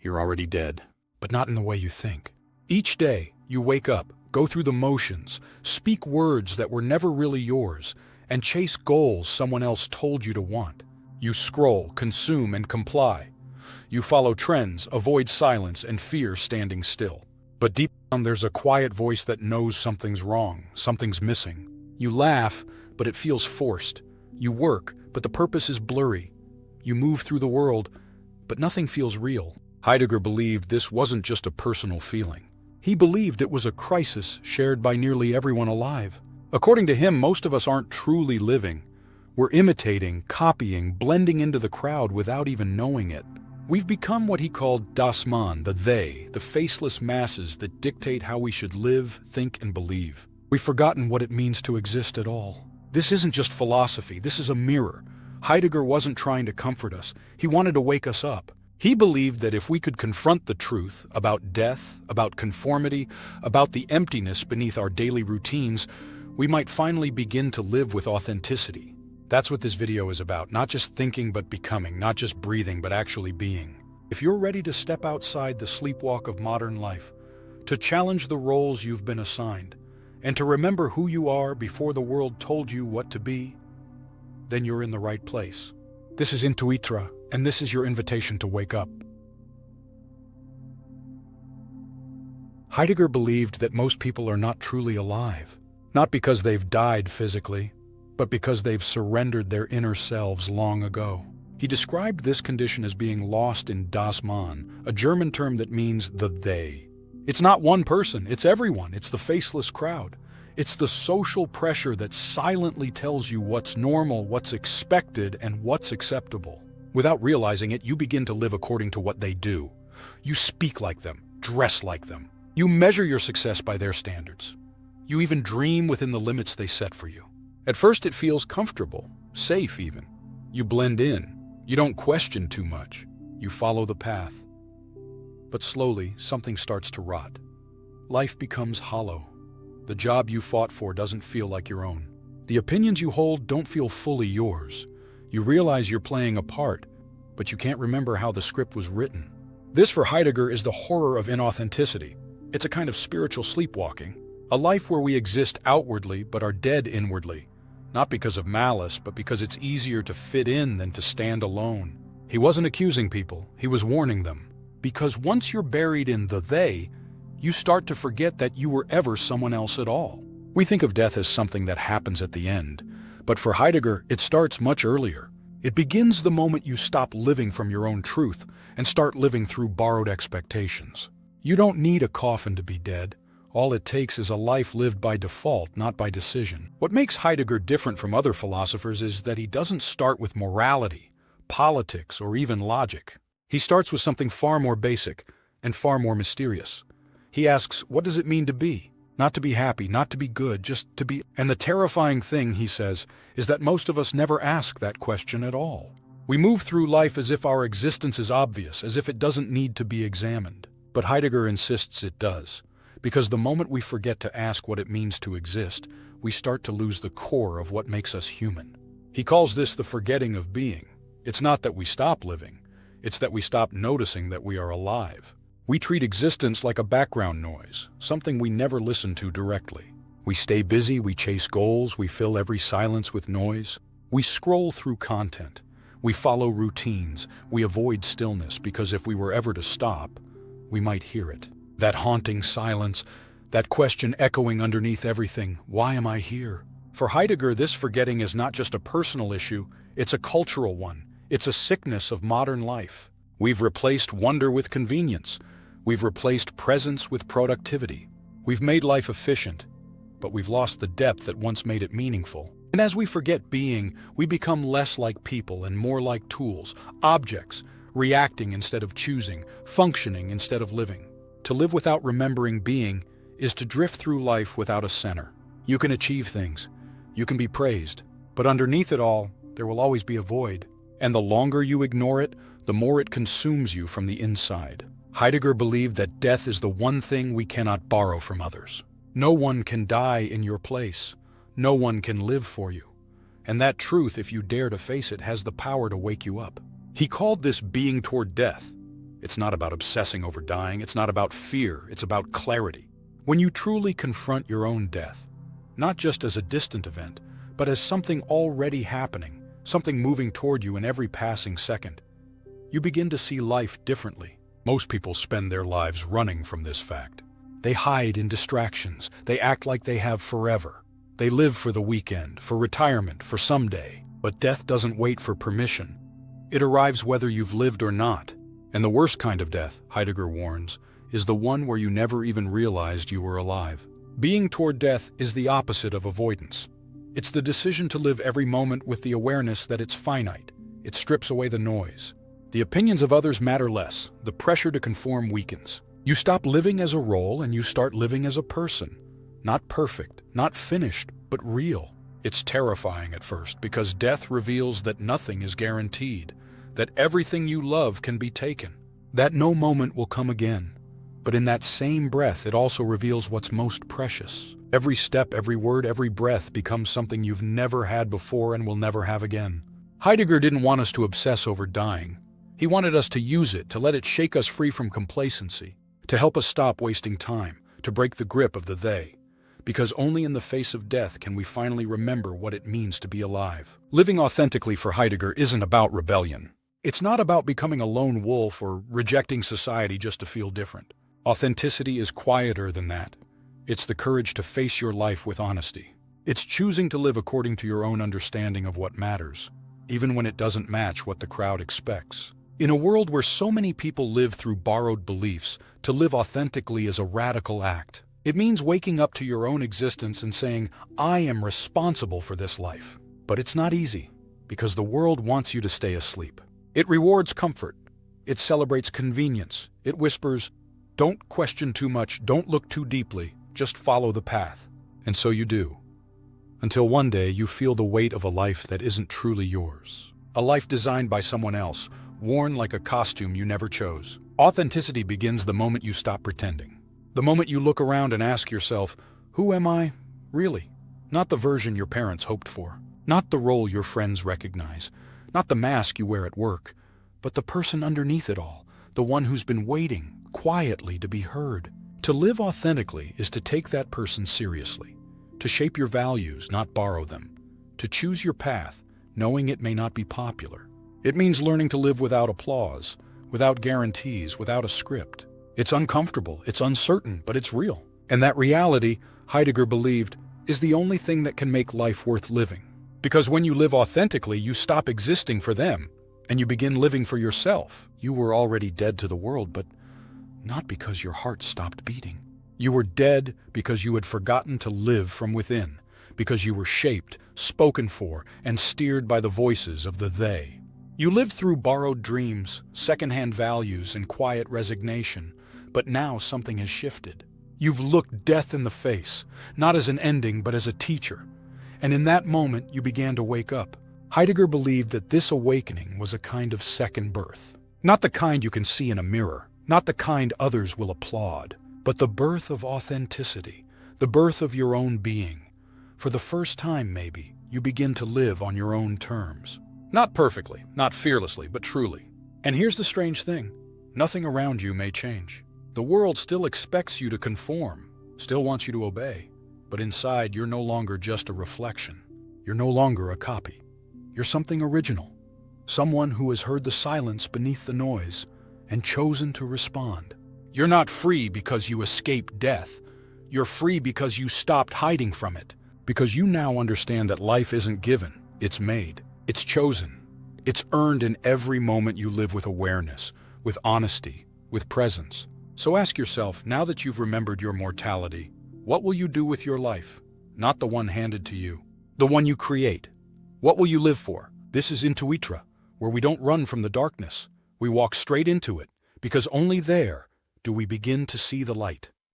you're already dead, but not in the way you think. Each day, you wake up, go through the motions, speak words that were never really yours, and chase goals someone else told you to want. You scroll, consume, and comply. You follow trends, avoid silence, and fear standing still. But deep down, there's a quiet voice that knows something's wrong, something's missing. You laugh, but it feels forced. You work, but the purpose is blurry. You move through the world, but nothing feels real. Heidegger believed this wasn't just a personal feeling. He believed it was a crisis shared by nearly everyone alive. According to him, most of us aren't truly living. We're imitating, copying, blending into the crowd without even knowing it. We've become what he called das Man, the they, the faceless masses that dictate how we should live, think, and believe. We've forgotten what it means to exist at all. This isn't just philosophy, this is a mirror. Heidegger wasn't trying to comfort us, he wanted to wake us up. He believed that if we could confront the truth about death, about conformity, about the emptiness beneath our daily routines, we might finally begin to live with authenticity. That's what this video is about, not just thinking but becoming, not just breathing but actually being. If you're ready to step outside the sleepwalk of modern life, to challenge the roles you've been assigned, and to remember who you are before the world told you what to be, then you're in the right place. This is Intuitra, and this is your invitation to wake up. Heidegger believed that most people are not truly alive, not because they've died physically, but because they've surrendered their inner selves long ago. He described this condition as being lost in das Man, a German term that means the they. It's not one person, it's everyone, it's the faceless crowd. It's the social pressure that silently tells you what's normal, what's expected, and what's acceptable. Without realizing it, you begin to live according to what they do. You speak like them, dress like them. You measure your success by their standards. You even dream within the limits they set for you. At first it feels comfortable, safe even. You blend in. You don't question too much. You follow the path. But slowly, something starts to rot. Life becomes hollow. The job you fought for doesn't feel like your own. The opinions you hold don't feel fully yours. You realize you're playing a part, but you can't remember how the script was written. This, for Heidegger, is the horror of inauthenticity. It's a kind of spiritual sleepwalking, a life where we exist outwardly but are dead inwardly, not because of malice, but because it's easier to fit in than to stand alone. He wasn't accusing people, he was warning them. Because once you're buried in the they, you start to forget that you were ever someone else at all. We think of death as something that happens at the end, but for Heidegger, it starts much earlier. It begins the moment you stop living from your own truth and start living through borrowed expectations. You don't need a coffin to be dead. All it takes is a life lived by default, not by decision. What makes Heidegger different from other philosophers is that he doesn't start with morality, politics, or even logic. He starts with something far more basic and far more mysterious. He asks, what does it mean to be? Not to be happy, not to be good, just to be. And the terrifying thing, he says, is that most of us never ask that question at all. We move through life as if our existence is obvious, as if it doesn't need to be examined. But Heidegger insists it does, because the moment we forget to ask what it means to exist, we start to lose the core of what makes us human. He calls this the forgetting of being. It's not that we stop living, it's that we stop noticing that we are alive. We treat existence like a background noise, something we never listen to directly. We stay busy, we chase goals, we fill every silence with noise. We scroll through content. We follow routines. We avoid stillness because if we were ever to stop, we might hear it. That haunting silence, that question echoing underneath everything, why am I here? For Heidegger, this forgetting is not just a personal issue, it's a cultural one. It's a sickness of modern life. We've replaced wonder with convenience. We've replaced presence with productivity. We've made life efficient, but we've lost the depth that once made it meaningful. And as we forget being, we become less like people and more like tools, objects, reacting instead of choosing, functioning instead of living. To live without remembering being is to drift through life without a center. You can achieve things, you can be praised, but underneath it all, there will always be a void. And the longer you ignore it, the more it consumes you from the inside. Heidegger believed that death is the one thing we cannot borrow from others. No one can die in your place. No one can live for you. And that truth, if you dare to face it, has the power to wake you up. He called this being toward death, It's not about obsessing over dying. It's not about fear. It's about clarity. When you truly confront your own death, not just as a distant event, but as something already happening, something moving toward you in every passing second, you begin to see life differently. Most people spend their lives running from this fact. They hide in distractions. They act like they have forever. They live for the weekend, for retirement, for someday. But death doesn't wait for permission. It arrives whether you've lived or not. And the worst kind of death, Heidegger warns, is the one where you never even realized you were alive. Being toward death is the opposite of avoidance. It's the decision to live every moment with the awareness that it's finite. It strips away the noise. The opinions of others matter less. The pressure to conform weakens. You stop living as a role and you start living as a person. Not perfect, not finished, but real. It's terrifying at first because death reveals that nothing is guaranteed, that everything you love can be taken, that no moment will come again. But in that same breath, it also reveals what's most precious. Every step, every word, every breath becomes something you've never had before and will never have again. Heidegger didn't want us to obsess over dying. He wanted us to use it, to let it shake us free from complacency, to help us stop wasting time, to break the grip of the they. Because only in the face of death can we finally remember what it means to be alive. Living authentically for Heidegger isn't about rebellion. It's not about becoming a lone wolf or rejecting society just to feel different. Authenticity is quieter than that. It's the courage to face your life with honesty. It's choosing to live according to your own understanding of what matters, even when it doesn't match what the crowd expects. In a world where so many people live through borrowed beliefs, to live authentically is a radical act. It means waking up to your own existence and saying, I am responsible for this life. But it's not easy, because the world wants you to stay asleep. It rewards comfort. It celebrates convenience. It whispers, don't question too much, don't look too deeply, just follow the path. And so you do. Until one day you feel the weight of a life that isn't truly yours. A life designed by someone else, worn like a costume you never chose. Authenticity begins the moment you stop pretending. The moment you look around and ask yourself, who am I, really? Not the version your parents hoped for. Not the role your friends recognize. Not the mask you wear at work. But the person underneath it all. The one who's been waiting, quietly, to be heard. To live authentically is to take that person seriously. To shape your values, not borrow them. To choose your path, knowing it may not be popular. It means learning to live without applause, without guarantees, without a script. It's uncomfortable, it's uncertain, but it's real. And that reality, Heidegger believed, is the only thing that can make life worth living. Because when you live authentically, you stop existing for them, and you begin living for yourself. You were already dead to the world, but not because your heart stopped beating. You were dead because you had forgotten to live from within, because you were shaped, spoken for, and steered by the voices of the they. You lived through borrowed dreams, secondhand values, and quiet resignation, but now something has shifted. You've looked death in the face, not as an ending, but as a teacher. And in that moment, you began to wake up. Heidegger believed that this awakening was a kind of second birth. Not the kind you can see in a mirror, not the kind others will applaud, but the birth of authenticity, the birth of your own being. For the first time, maybe, you begin to live on your own terms. Not perfectly, not fearlessly, but truly. And here's the strange thing. Nothing around you may change. The world still expects you to conform, still wants you to obey. But inside, you're no longer just a reflection. You're no longer a copy. You're something original. Someone who has heard the silence beneath the noise and chosen to respond. You're not free because you escaped death. You're free because you stopped hiding from it. Because you now understand that life isn't given, it's made. It's chosen. It's earned in every moment you live with awareness, with honesty, with presence. So ask yourself, now that you've remembered your mortality, what will you do with your life? Not the one handed to you, the one you create. What will you live for? This is Intuitra, where we don't run from the darkness. We walk straight into it, because only there do we begin to see the light.